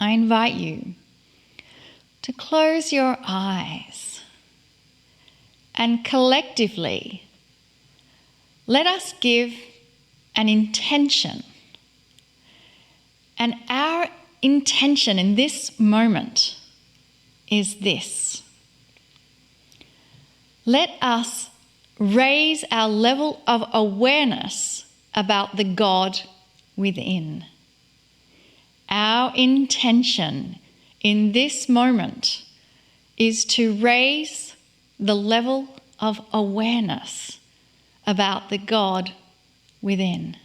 I invite you to close your eyes and collectively let us give an intention. And our intention in this moment is this: let us raise our level of awareness about the God within. Our intention in this moment is to raise the level of awareness about the God within.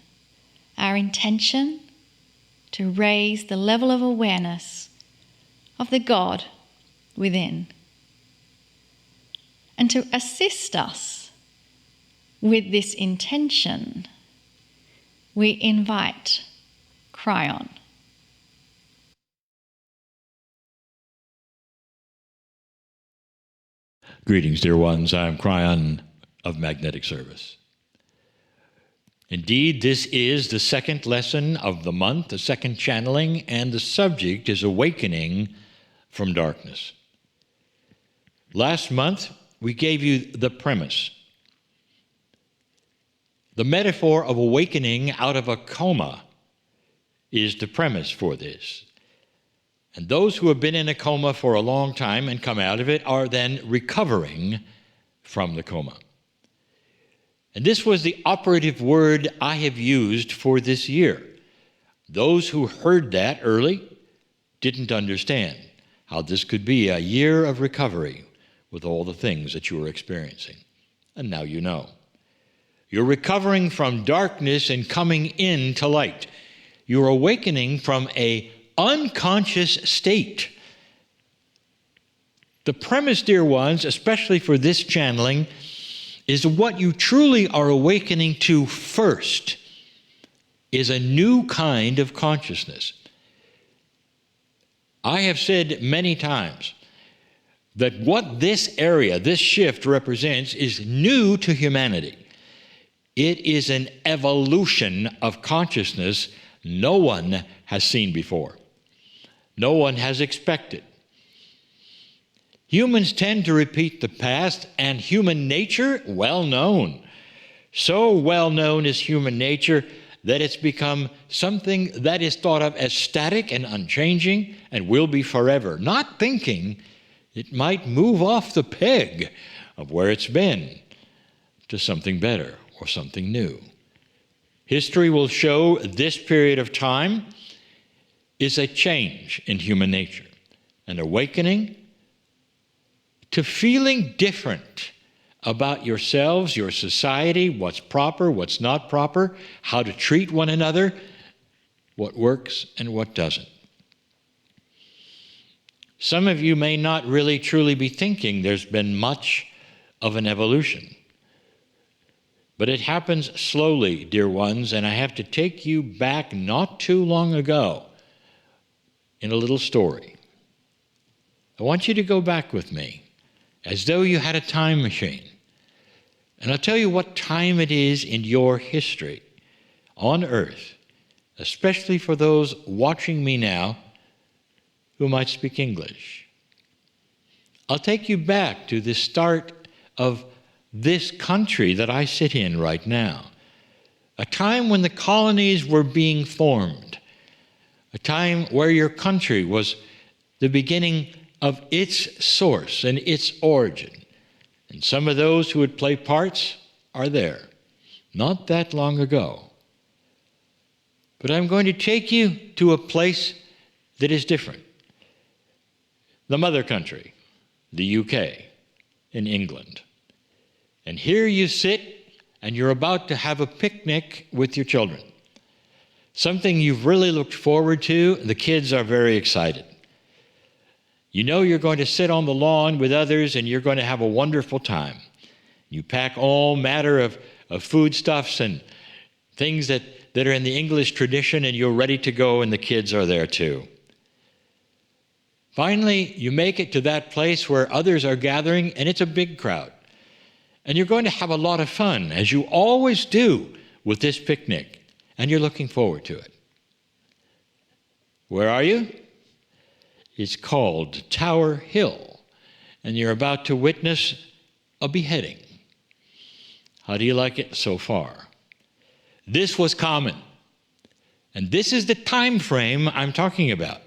Our intention to raise the level of awareness of the God within. And to assist us with this intention, we invite Kryon. Greetings, dear ones. I'm Kryon of Magnetic Service. Indeed, this is the second lesson of the month, the second channeling, and the subject is awakening from darkness. Last month, we gave you the premise. The metaphor of awakening out of a coma is the premise for this. And those who have been in a coma for a long time and come out of it are then recovering from the coma. And this was the operative word I have used for this year. Those who heard that early didn't understand how this could be a year of recovery with all the things that you were experiencing. And now you know. You're recovering from darkness and coming into light. You're awakening from an unconscious state. The premise, dear ones, especially for this channeling, is what you truly are awakening to first is a new kind of consciousness. I have said many times that what this area, this shift represents is new to humanity. It is an evolution of consciousness no one has seen before. No one has expected. Humans tend to repeat the past, and human nature, well known. So well known is human nature that it's become something that is thought of as static and unchanging and will be forever, not thinking it might move off the peg of where it's been to something better or something new. History will show this period of time is a change in human nature, an awakening to feeling different about yourselves, your society, what's proper, what's not proper, how to treat one another, what works and what doesn't. Some of you may not really truly be thinking there's been much of an evolution. But it happens slowly, dear ones, and I have to take you back not too long ago in a little story. I want you to go back with me as though you had a time machine. And I'll tell you what time it is in your history on earth, especially for those watching me now who might speak English. I'll take you back to the start of this country that I sit in right now, a time when the colonies were being formed, a time where your country was the beginning of its source and its origin. And some of those who would play parts are there, not that long ago. But I'm going to take you to a place that is different. The mother country, the UK, in England. And here you sit, and you're about to have a picnic with your children. Something you've really looked forward to. The kids are very excited. You know you're going to sit on the lawn with others, and you're going to have a wonderful time. You pack all manner of foodstuffs and things that are in the English tradition, and you're ready to go, and the kids are there too. Finally, you make it to that place where others are gathering, and it's a big crowd. And you're going to have a lot of fun, as you always do with this picnic, and you're looking forward to it. Where are you? It's called Tower Hill, and you're about to witness a beheading. How do you like it so far? This was common, and this is the time frame I'm talking about.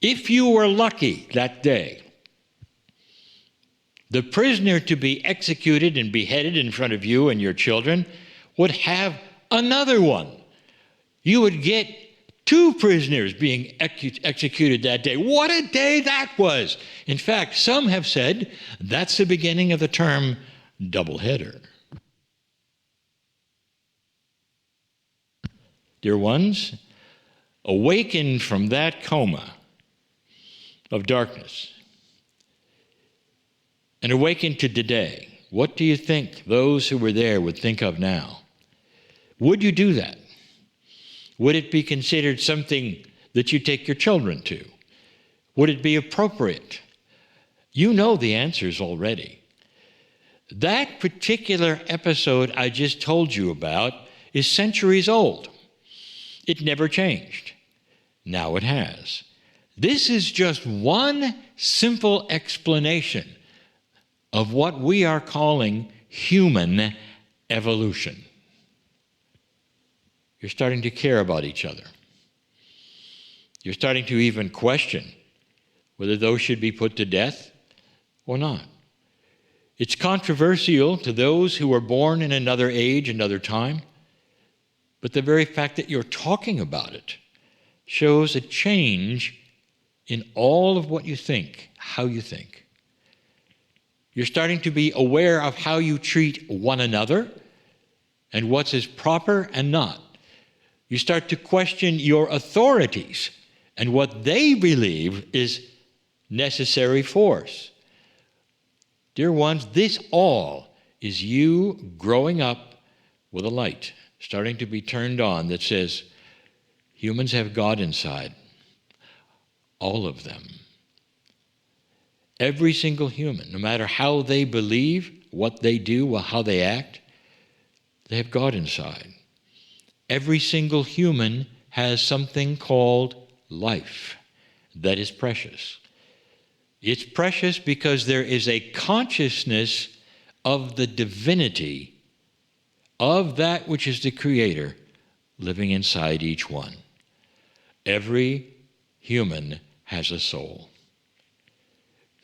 If you were lucky that day, the prisoner to be executed and beheaded in front of you and your children would have another one. You would get 2 prisoners being executed that day. What a day that was! In fact, some have said that's the beginning of the term doubleheader. Dear ones, awakened from that coma of darkness and awakened to today, what do you think those who were there would think of now? Would you do that? Would it be considered something that you take your children to? Would it be appropriate? You know the answers already. That particular episode I just told you about is centuries old. It never changed. Now it has. This is just one simple explanation of what we are calling human evolution. You're starting to care about each other. You're starting to even question whether those should be put to death or not. It's controversial to those who were born in another age, another time, but the very fact that you're talking about it shows a change in all of what you think, how you think. You're starting to be aware of how you treat one another and what's is proper and not. You start to question your authorities and what they believe is necessary force. Dear ones, this all is you growing up with a light starting to be turned on that says, humans have God inside. All of them. Every single human, no matter how they believe, what they do, how they act, they have God inside. Every single human has something called life that is precious. It's precious because there is a consciousness of the divinity of that which is the Creator living inside each one. Every human has a soul.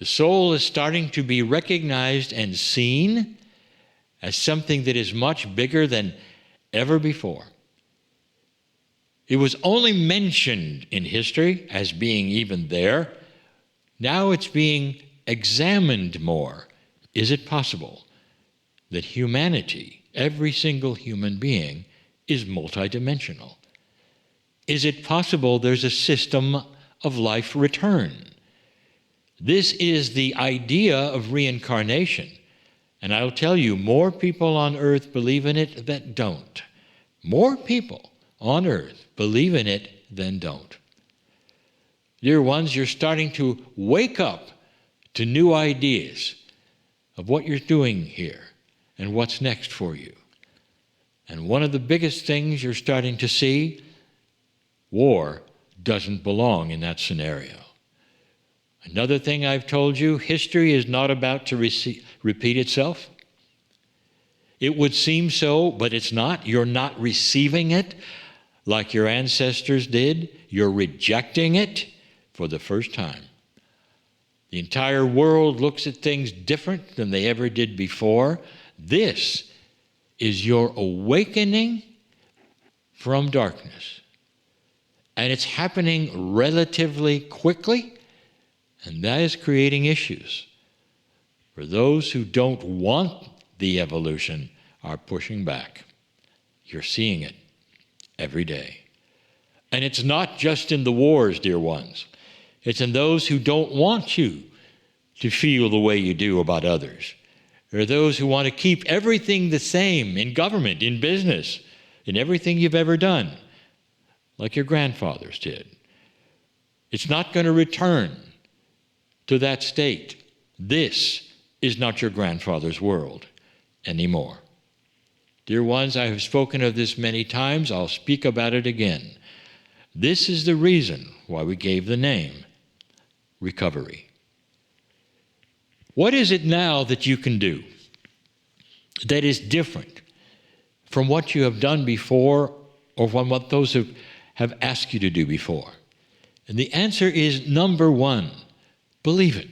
The soul is starting to be recognized and seen as something that is much bigger than ever before. It was only mentioned in history as being even there. Now it's being examined more. Is it possible that humanity, every single human being, is multidimensional? Is it possible there's a system of life return? This is the idea of reincarnation. And I'll tell you, more people on earth believe in it than don't. More people on earth believe in it than don't. Dear ones, you're starting to wake up to new ideas of what you're doing here and what's next for you. And one of the biggest things you're starting to see, war doesn't belong in that scenario. Another thing I've told you, history is not about to repeat itself. It would seem so, but it's not. You're not receiving it like your ancestors did. You're rejecting it for the first time. The entire world looks at things different than they ever did before. This is your awakening from darkness. And it's happening relatively quickly, and that is creating issues. For those who don't want the evolution are pushing back. You're seeing it every day. And it's not just in the wars, dear ones. It's in those who don't want you to feel the way you do about others. There are those who want to keep everything the same in government, in business, in everything you've ever done, like your grandfathers did. It's not going to return to that state. This is not your grandfather's world anymore. Dear ones, I have spoken of this many times. I'll speak about it again. This is the reason why we gave the name recovery. What is it now that you can do that is different from what you have done before or from what those who have asked you to do before? And the answer is, number one, believe it.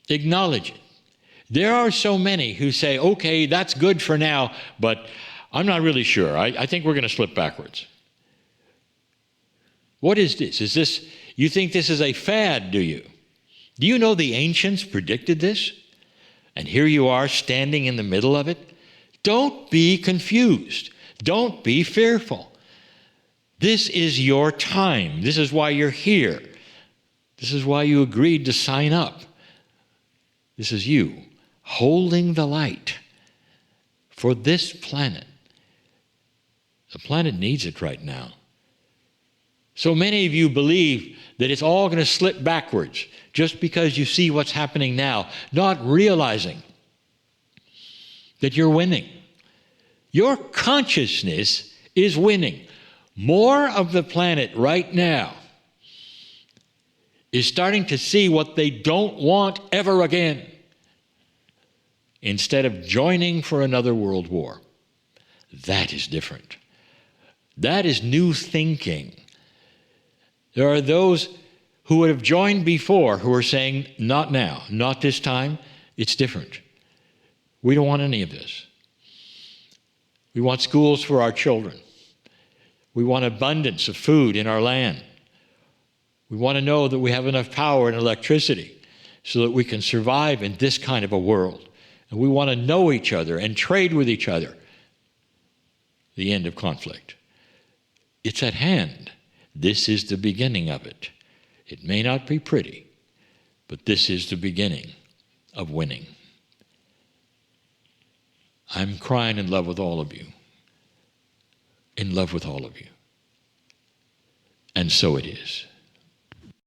Acknowledge it. There are so many who say, okay, that's good for now, but I'm not really sure. I think we're going to slip backwards. What is this? You think this is a fad, do you? Do you know the ancients predicted this? And here you are standing in the middle of it? Don't be confused. Don't be fearful. This is your time. This is why you're here. This is why you agreed to sign up. This is you holding the light for this planet. The planet needs it right now. So many of you believe that it's all going to slip backwards just because you see what's happening now, not realizing that you're winning. Your consciousness is winning. More of the planet right now is starting to see what they don't want ever again, instead of joining for another world war. That is different. That is new thinking. There are those who would have joined before who are saying, not now, not this time, it's different. We don't want any of this. We want schools for our children. We want abundance of food in our land. We want to know that we have enough power and electricity so that we can survive in this kind of a world. And we want to know each other and trade with each other. The end of conflict. It's at hand. This is the beginning of it. It may not be pretty, but this is the beginning of winning. I'm crying in love with all of you. In love with all of you. And so it is.